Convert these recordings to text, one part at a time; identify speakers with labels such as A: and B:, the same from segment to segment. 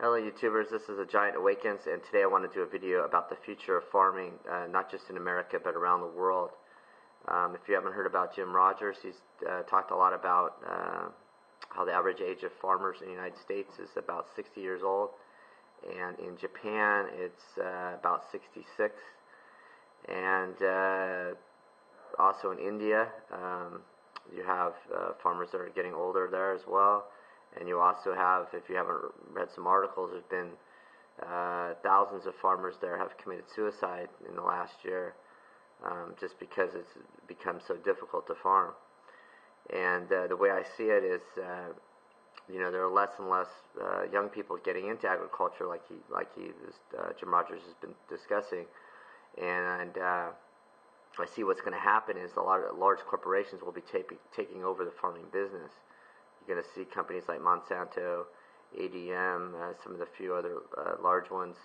A: Hello YouTubers, this is A Giant Awakens, and today I want to do a video about the future of farming, not just in America but around the world. If you haven't heard about Jim Rogers, he's talked a lot about how the average age of farmers in the United States is about 60 years old, and in Japan it's about 66, and also in India you have farmers that are getting older there as well. And you also have, if you haven't read some articles, there's been thousands of farmers there have committed suicide in the last year, just because it's become so difficult to farm. And the way I see it is, there are less and less young people getting into agriculture, Jim Rogers has been discussing. And I see what's going to happen is a lot of large corporations will be taking over the farming business. You're going to see companies like Monsanto, ADM, some of the few other large ones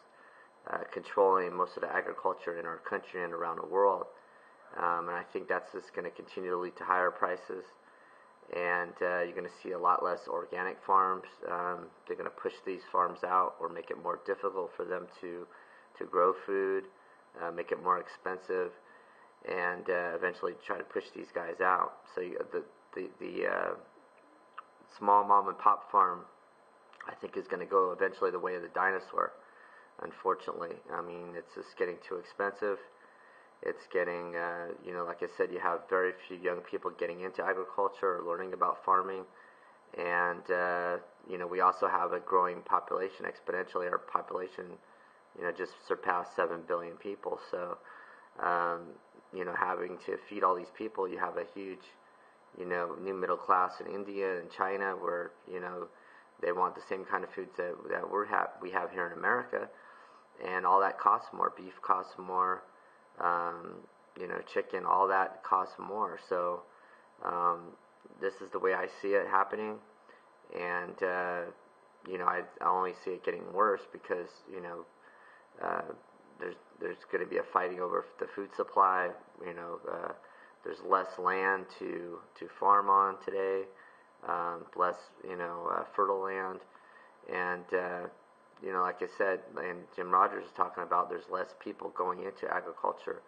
A: controlling most of the agriculture in our country and around the world. And I think that's just going to continue to lead to higher prices. And you're going to see a lot less organic farms. They're going to push these farms out or make it more difficult for them to grow food, make it more expensive, and eventually try to push these guys out. So the small mom and pop farm, I think, is going to go eventually the way of the dinosaur, unfortunately. I mean, it's just getting too expensive. It's getting, like I said, you have very few young people getting into agriculture or learning about farming. And, we also have a growing population exponentially. Our population, just surpassed 7 billion people. So, having to feed all these people, you have a huge new middle class in India and China, where they want the same kind of foods that we have here in America, and all that costs more. Beef costs more, chicken, all that costs more. So this is the way I see it happening, and I only see it getting worse because there's going to be a fighting over the food supply. There's less land to farm on today, less fertile land, and like I said, and Jim Rogers is talking about, there's less people going into agriculture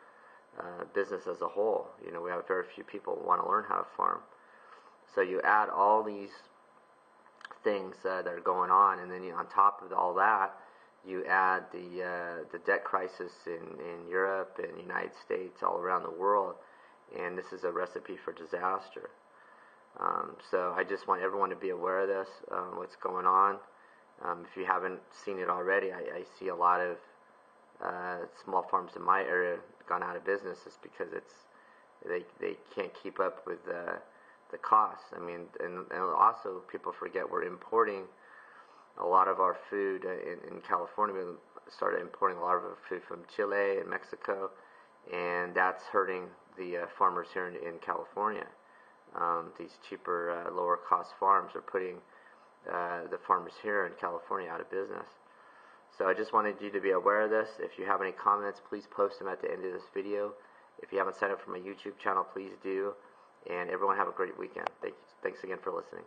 A: business as a whole. We have very few people who want to learn how to farm. So you add all these things that are going on, and then on top of all that, you add the debt crisis in Europe and the United States, all around the world. And this is a recipe for disaster. So I just want everyone to be aware of this, what's going on. If you haven't seen it already, I see a lot of small farms in my area gone out of business just because they can't keep up with the costs. I mean, and also people forget we're importing a lot of our food in California. We started importing a lot of our food from Chile and Mexico, and that's hurting the farmers here in California. These cheaper, lower cost farms are putting the farmers here in California out of business. So I just wanted you to be aware of this. If you have any comments, please post them at the end of this video. If you haven't signed up for my YouTube channel, please do. And everyone have a great weekend. Thanks again for listening.